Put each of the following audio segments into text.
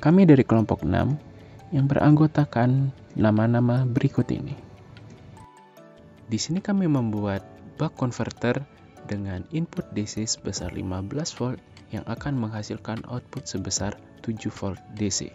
Kami dari kelompok 6 yang beranggotakan nama-nama berikut ini. Di sini kami membuat buck converter dengan input DC sebesar 15 volt yang akan menghasilkan output sebesar 7 volt DC.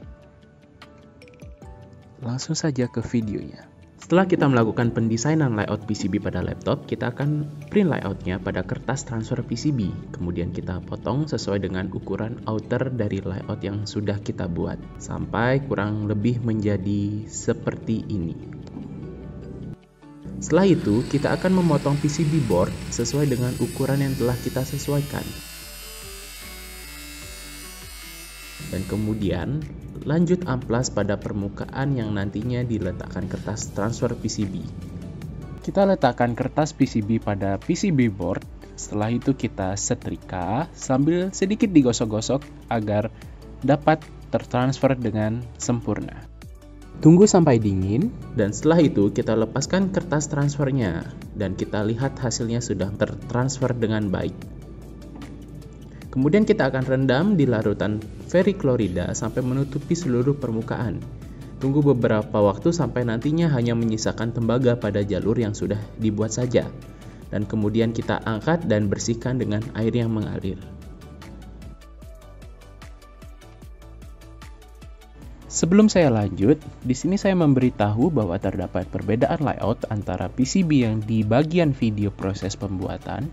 Langsung saja ke videonya. Setelah kita melakukan pendesainan layout PCB pada laptop, kita akan print layoutnya pada kertas transfer PCB. Kemudian kita potong sesuai dengan ukuran outer dari layout yang sudah kita buat, sampai kurang lebih menjadi seperti ini. Setelah itu, kita akan memotong PCB board sesuai dengan ukuran yang telah kita sesuaikan. Dan kemudian lanjut amplas pada permukaan yang nantinya diletakkan kertas transfer PCB. Kita letakkan kertas PCB pada PCB board. Setelah itu kita setrika sambil sedikit digosok-gosok agar dapat tertransfer dengan sempurna. Tunggu sampai dingin, dan setelah itu kita lepaskan kertas transfernya dan kita lihat hasilnya sudah tertransfer dengan baik. Kemudian kita akan rendam di larutan veriklorida sampai menutupi seluruh permukaan. Tunggu beberapa waktu sampai nantinya hanya menyisakan tembaga pada jalur yang sudah dibuat saja. Dan kemudian kita angkat dan bersihkan dengan air yang mengalir. Sebelum saya lanjut, di sini saya memberitahu bahwa terdapat perbedaan layout antara PCB yang di bagian video proses pembuatan,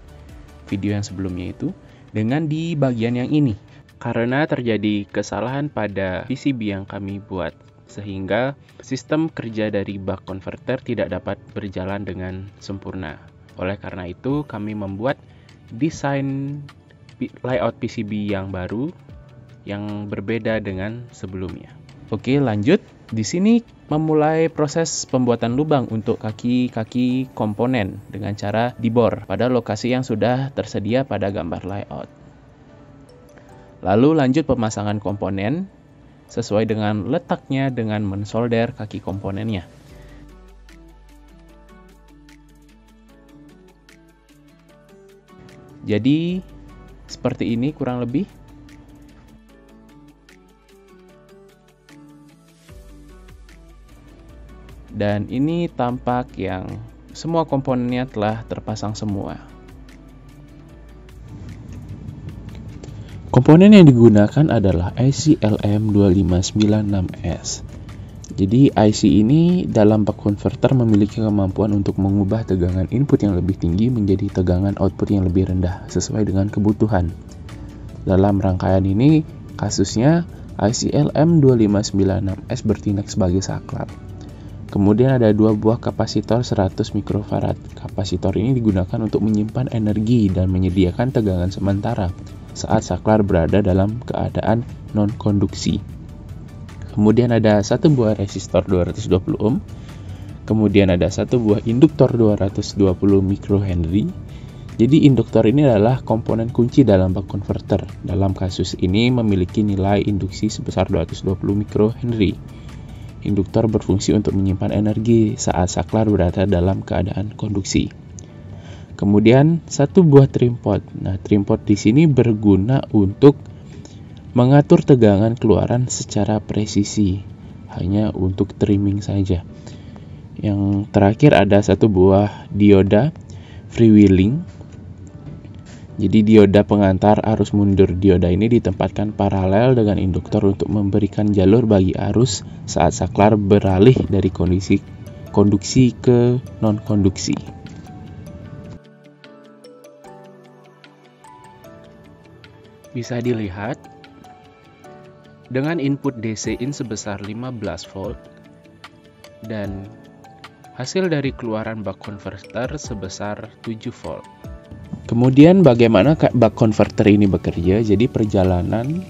video yang sebelumnya itu, dengan di bagian yang ini. Karena terjadi kesalahan pada PCB yang kami buat, sehingga sistem kerja dari buck converter tidak dapat berjalan dengan sempurna. Oleh karena itu, kami membuat desain layout PCB yang baru, yang berbeda dengan sebelumnya. Oke, lanjut. Di sini memulai proses pembuatan lubang untuk kaki-kaki komponen dengan cara dibor pada lokasi yang sudah tersedia pada gambar layout. Lalu lanjut pemasangan komponen sesuai dengan letaknya dengan mensolder kaki komponennya. Jadi seperti ini kurang lebih. Dan ini tampak yang semua komponennya telah terpasang semua. Komponen yang digunakan adalah IC LM2596S. Jadi IC ini dalam buck converter memiliki kemampuan untuk mengubah tegangan input yang lebih tinggi menjadi tegangan output yang lebih rendah sesuai dengan kebutuhan. Dalam rangkaian ini, kasusnya IC LM2596S bertindak sebagai saklar. Kemudian ada dua buah kapasitor 100 mikrofarad. Kapasitor ini digunakan untuk menyimpan energi dan menyediakan tegangan sementara saat saklar berada dalam keadaan non-konduksi. Kemudian ada satu buah resistor 220 ohm. Kemudian ada satu buah induktor 220 mikrohenry. Jadi induktor ini adalah komponen kunci dalam buck converter. Dalam kasus ini memiliki nilai induksi sebesar 220 mikrohenry. Induktor berfungsi untuk menyimpan energi saat saklar berada dalam keadaan konduksi. Kemudian satu buah trim pot. Nah, trim pot di sini berguna untuk mengatur tegangan keluaran secara presisi, hanya untuk trimming saja. Yang terakhir ada satu buah dioda freewheeling. Jadi dioda pengantar arus mundur. Dioda ini ditempatkan paralel dengan induktor untuk memberikan jalur bagi arus saat saklar beralih dari kondisi konduksi ke non-konduksi. Bisa dilihat dengan input DC in sebesar 15 volt dan hasil dari keluaran buck converter sebesar 7 volt. Kemudian bagaimana buck converter ini bekerja? Jadi perjalanan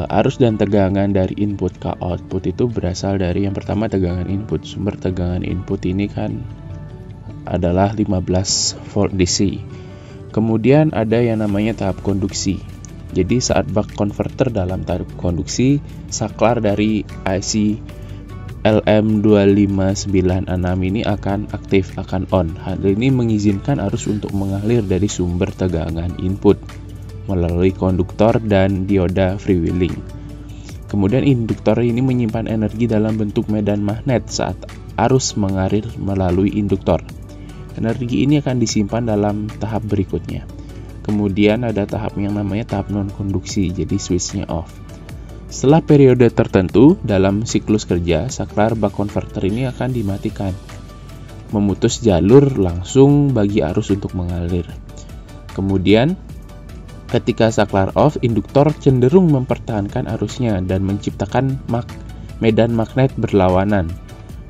arus dan tegangan dari input ke output itu berasal dari yang pertama tegangan input. Sumber tegangan input ini kan adalah 15 volt DC. Kemudian ada yang namanya tahap konduksi. Jadi saat buck converter dalam tahap konduksi, saklar dari IC LM2596 ini akan aktif, akan on. Hal ini mengizinkan arus untuk mengalir dari sumber tegangan input melalui konduktor dan dioda freewheeling. Kemudian induktor ini menyimpan energi dalam bentuk medan magnet saat arus mengalir melalui induktor. Energi ini akan disimpan dalam tahap berikutnya. Kemudian ada tahap yang namanya tahap non-konduksi, jadi switch-nya off. Setelah periode tertentu dalam siklus kerja, saklar buck converter ini akan dimatikan, memutus jalur langsung bagi arus untuk mengalir. Kemudian, ketika saklar off, induktor cenderung mempertahankan arusnya dan menciptakan medan magnet berlawanan.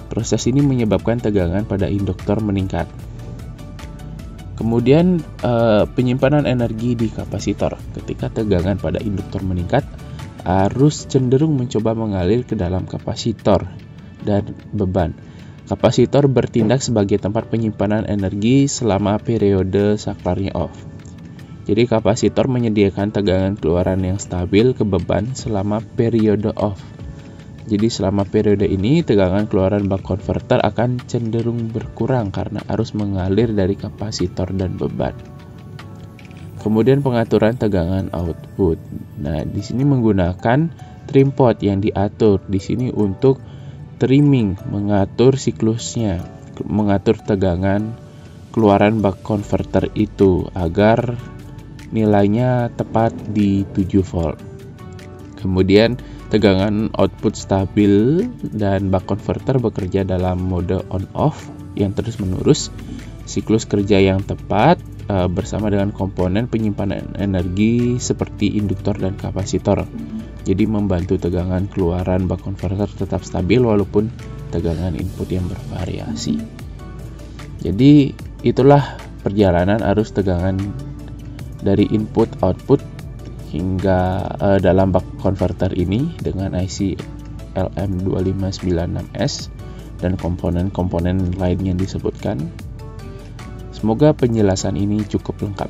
Proses ini menyebabkan tegangan pada induktor meningkat. Kemudian penyimpanan energi di kapasitor. Ketika tegangan pada induktor meningkat, arus cenderung mencoba mengalir ke dalam kapasitor dan beban. Kapasitor bertindak sebagai tempat penyimpanan energi selama periode saklarnya off. Jadi kapasitor menyediakan tegangan keluaran yang stabil ke beban selama periode off. Jadi selama periode ini tegangan keluaran buck converter akan cenderung berkurang karena arus mengalir dari kapasitor dan beban. Kemudian pengaturan tegangan output. Nah, di sini menggunakan trim pot yang diatur di sini untuk trimming, mengatur siklusnya, mengatur tegangan keluaran buck converter itu agar nilainya tepat di 7 volt. Kemudian tegangan output stabil dan buck converter bekerja dalam mode on-off yang terus-menerus. Siklus kerja yang tepat bersama dengan komponen penyimpanan energi seperti induktor dan kapasitor. Jadi membantu tegangan keluaran buck converter tetap stabil walaupun tegangan input yang bervariasi. Jadi itulah perjalanan arus tegangan dari input output hingga dalam buck converter ini dengan IC LM2596S dan komponen-komponen lain yang disebutkan. Semoga penjelasan ini cukup lengkap.